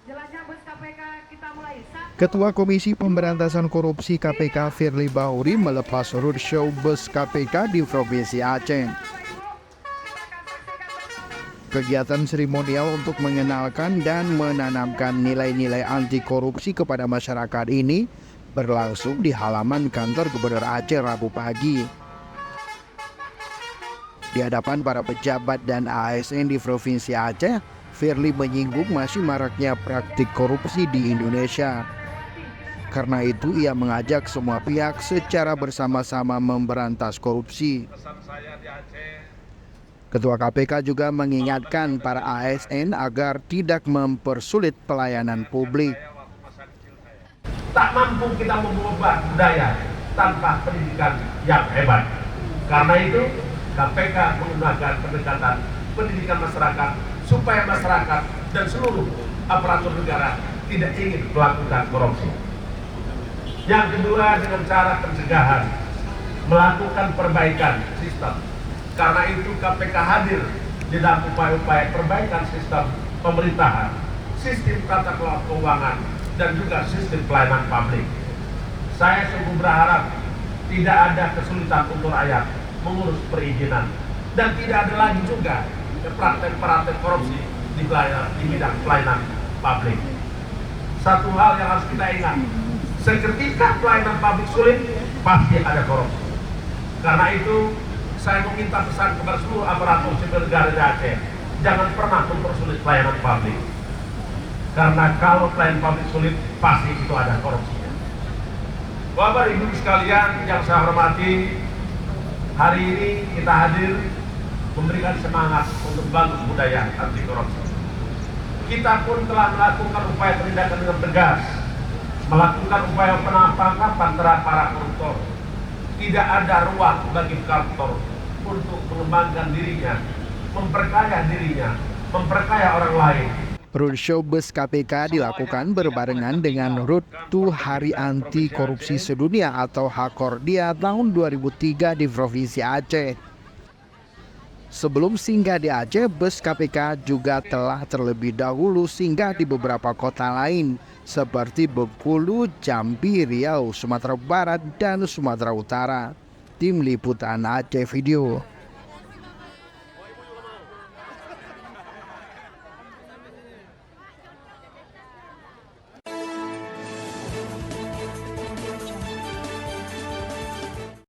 Jelasnya bus KPK kita mulai. Ketua Komisi Pemberantasan Korupsi KPK Firly Bahuri melepas roadshow bus KPK di Provinsi Aceh. Kegiatan seremonial untuk mengenalkan dan menanamkan nilai-nilai anti korupsi kepada masyarakat ini berlangsung di halaman kantor Gubernur Aceh Rabu pagi. Di hadapan para pejabat dan ASN di Provinsi Aceh, Firly menyinggung masih maraknya praktik korupsi di Indonesia. Karena itu ia mengajak semua pihak secara bersama-sama memberantas korupsi. Ketua KPK juga mengingatkan para ASN agar tidak mempersulit pelayanan publik. Tak mampu kita mengubah budaya tanpa pendidikan yang hebat. Karena itu KPK menggunakan pendekatan pendidikan masyarakat supaya masyarakat dan seluruh aparatur negara tidak ingin melakukan korupsi. Yang kedua, dengan cara pencegahan, melakukan perbaikan sistem. Karena itu KPK hadir di dalam upaya-upaya perbaikan sistem pemerintahan, sistem tata kelola keuangan, dan juga sistem pelayanan publik. Saya sungguh berharap tidak ada kesulitan untuk rakyat mengurus perizinan, dan tidak ada lagi juga praktek-praktek korupsi di bidang pelayanan publik. Satu hal yang harus kita ingat, seketika pelayanan publik sulit, pasti ada korupsi. Karena itu, saya meminta pesan kepada seluruh aparatur sipil negara di Aceh, jangan pernah mempersulit pelayanan publik. Karena kalau pelayanan publik sulit, pasti itu ada korupsinya. Bapak Ibu sekalian yang saya hormati, hari ini kita hadir memberikan semangat untuk membangun budaya anti korupsi. Kita pun telah melakukan upaya penindakan dengan tegas, melakukan upaya penangkapan terhadap para koruptor. Tidak ada ruang bagi koruptor untuk mengembangkan dirinya, memperkaya dirinya, memperkaya orang lain. Roadshow bus KPK dilakukan berbarengan dengan Road to Hari Anti Korupsi Sedunia atau HAKORDIA tahun 2003 di Provinsi Aceh. Sebelum singgah di Aceh, bus KPK juga telah terlebih dahulu singgah di beberapa kota lain seperti Bengkulu, Jambi, Riau, Sumatera Barat, dan Sumatera Utara. Tim Liputan Aceh Video.